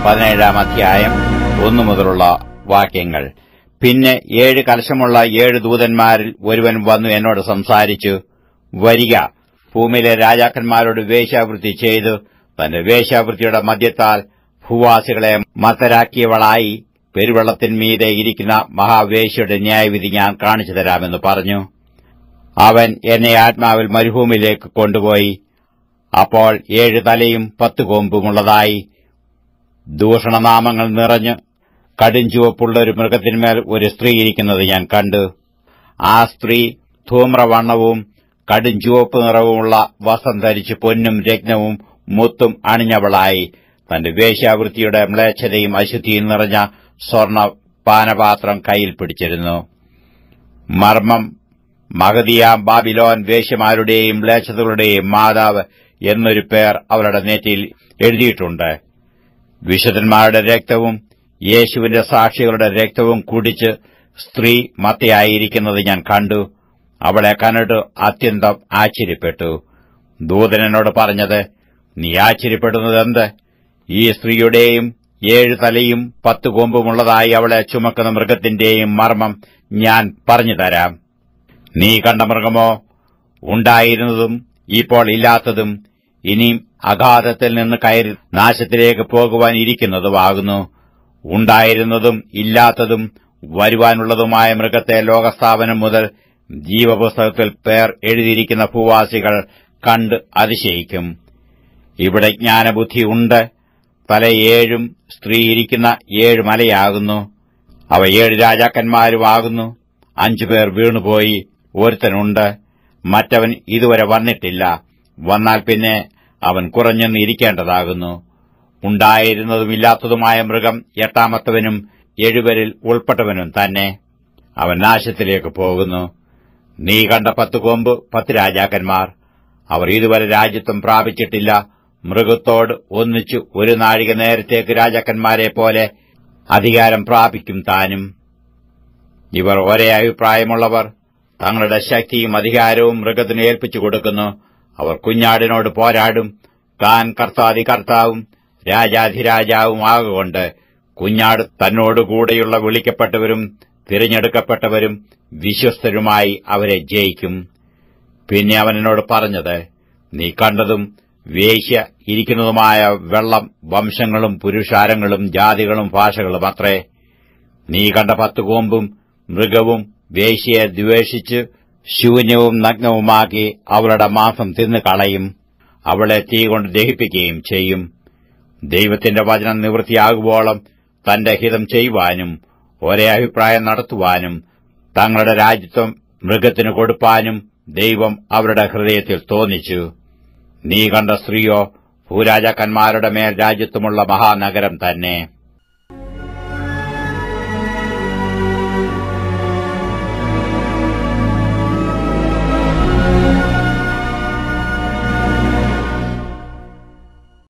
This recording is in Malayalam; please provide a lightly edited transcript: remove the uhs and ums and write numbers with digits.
17 അധ്യായം 1 മുതലുള്ള വാക്യങ്ങൾ. പിന്നെ 7 കലശമുള്ള 7 ദൂതന്മാരിൽ ഒരുവൻ വന്നു എന്നോട് സംസാരിച്ചു, വരിക, ഭൂമിയിലെ രാജാക്കന്മാരോട് വേശ്യാവൃത്തി ചെയ്തു തന്റെ വേശ്യാവൃത്തിയുടെ മദ്യത്താൽ ഭൂവാസികളെ മത്തരാക്കിയവളായി പെരുവെള്ളത്തിന്മീതെ ഇരിക്കുന്ന മഹാവേശ്യയുടെ ന്യായവിധി ഞാൻ കാണിച്ചു തരാമെന്ന് പറഞ്ഞു. അവൻ എന്നെ ആത്മാവിൽ മരുഭൂമിയിലേക്ക് കൊണ്ടുപോയി. അപ്പോൾ 7 തലയും 10 കൊമ്പുമുള്ളതായി ദൂഷണനാമങ്ങൾ നിറഞ്ഞ് കടുംചുവപ്പുള്ള ഒരു മൃഗത്തിന്മേൽ ഒരു സ്ത്രീ ഇരിക്കുന്നത് ഞാൻ കണ്ടു. ആ സ്ത്രീ ധൂമ്രവർണ്ണവും കടുംചുവപ്പ് നിറവുമുള്ള വസ്ത്രം ധരിച്ച് പൊന്നും രത്നവും മുത്തും അണിഞ്ഞവളായി തന്റെ വേശ്യാവൃത്തിയുടെ മ്ലേച്ഛതയും അശുദ്ധിയും നിറഞ്ഞ സ്വർണ്ണ പാനപാത്രം കയ്യിൽ പിടിച്ചിരുന്നു. മർമ്മം, മഹതിയാം ബാബിലോൺ വേശ്യമാരുടെയും മ്ലേച്ഛതകളുടെയും മാതാവ് എന്നൊരു പേർ അവരുടെ നെറ്റിയിൽ എഴുതിയിട്ടുണ്ട്. വിശുദ്ധന്മാരുടെ രക്തവും യേശുവിന്റെ സാക്ഷികളുടെ രക്തവും കുടിച്ച് സ്ത്രീ മത്തയായിരിക്കുന്നത് ഞാൻ കണ്ടു. അവളെ കണ്ടിട്ട് അത്യന്തം ആശ്ചര്യപ്പെട്ടു. ദൂതൻ എന്നോട് പറഞ്ഞത്, നീ ആശ്ചര്യപ്പെടുന്നതെന്ത്? ഈ സ്ത്രീയുടെയും 7 തലയും 10 കൊമ്പുമുള്ളതായി അവളെ ചുമക്കുന്ന മൃഗത്തിന്റെയും മർമ്മം ഞാൻ പറഞ്ഞുതരാം. നീ കണ്ട മൃഗമോ ഉണ്ടായിരുന്നതും ഇപ്പോൾ ഇല്ലാത്തതും ഇനിയും അഗാധത്തിൽ നിന്ന് കയറി നാശത്തിലേക്ക് പോകുവാൻ ഇരിക്കുന്നതുമാകുന്നു. ഉണ്ടായിരുന്നതും ഇല്ലാത്തതും വരുവാനുള്ളതുമായ മൃഗത്തെ ലോകസ്ഥാപനം മുതൽ ജീവപുസ്തകത്തിൽ പേർ എഴുതിയിരിക്കുന്ന ഭൂവാസികൾ കണ്ട് അതിശയിക്കും. ഇവിടെ ജ്ഞാനബുദ്ധി ഉണ്ട്. തല 7 സ്ത്രീ ഇരിക്കുന്ന 7 മലയാകുന്നു. അവ 7 രാജാക്കന്മാരുമാകുന്നു. 5 പേർ വീണുപോയി. ഒരുത്തനുണ്ട്, മറ്റവൻ ഇതുവരെ വന്നിട്ടില്ല. വന്നാൽ പിന്നെ അവൻ കുറഞ്ഞെന്ന് ഇരിക്കേണ്ടതാകുന്നു. ഉണ്ടായിരുന്നതുമില്ലാത്തതുമായ മൃഗം 8-മത്തവനും 7 ഉൾപ്പെട്ടവനും തന്നെ. അവൻ നാശത്തിലേക്ക് പോകുന്നു. നീ കണ്ട 10 കൊമ്പ് 10 രാജാക്കന്മാർ. അവർ ഇതുവരെ രാജ്യത്വം പ്രാപിച്ചിട്ടില്ല. മൃഗത്തോട് ഒന്നിച്ചു 1 നാഴിക നേരത്തേക്ക് രാജാക്കന്മാരെ പോലെ അധികാരം പ്രാപിക്കും താനും. ഇവർ ഒരേ അഭിപ്രായമുള്ളവർ. തങ്ങളുടെ ശക്തിയും അധികാരവും മൃഗത്തിന് ഏൽപ്പിച്ചു കൊടുക്കുന്നു. അവർ കുഞ്ഞാടിനോട് പോരാടും. താൻ കർത്താധി കർത്താവും രാജാധിരാജാവും ആകൊണ്ട് കുഞ്ഞാട് തന്നോടുകൂടെയുള്ള വിളിക്കപ്പെട്ടവരും തിരഞ്ഞെടുക്കപ്പെട്ടവരും വിശ്വസ്തരുമായി അവരെ ജയിക്കും. പിന്നെ അവൻ എന്നോട് പറഞ്ഞത്, നീ കണ്ടതും വേശ്യ ഇരിക്കുന്നതുമായ വെള്ളം വംശങ്ങളും പുരുഷാരങ്ങളും ജാതികളും ഭാഷകളും അത്രേ. നീ കണ്ട 10 കൊമ്പും മൃഗവും വേശ്യയെ ദ്വേഷിച്ച് ശൂന്യവും നഗ്നവുമാക്കി അവളുടെ മാംസം തിന്നു കളയും. അവളെ തീ കൊണ്ട് ദഹിപ്പിക്കുകയും ചെയ്യും. ദൈവത്തിന്റെ വചനം നിവൃത്തിയാകുവോളം തന്റെ ഹിതം ചെയ്യുവാനും ഒരേ അഭിപ്രായം നടത്തുവാനും തങ്ങളുടെ രാജ്യത്വം മൃഗത്തിന് കൊടുപ്പാനും ദൈവം അവരുടെ ഹൃദയത്തിൽ തോന്നിച്ചു. നീ കണ്ട സ്ത്രീയോ ഭൂരാജാക്കന്മാരുടെ മേൽ രാജ്യത്വമുള്ള മഹാനഗരം തന്നെ.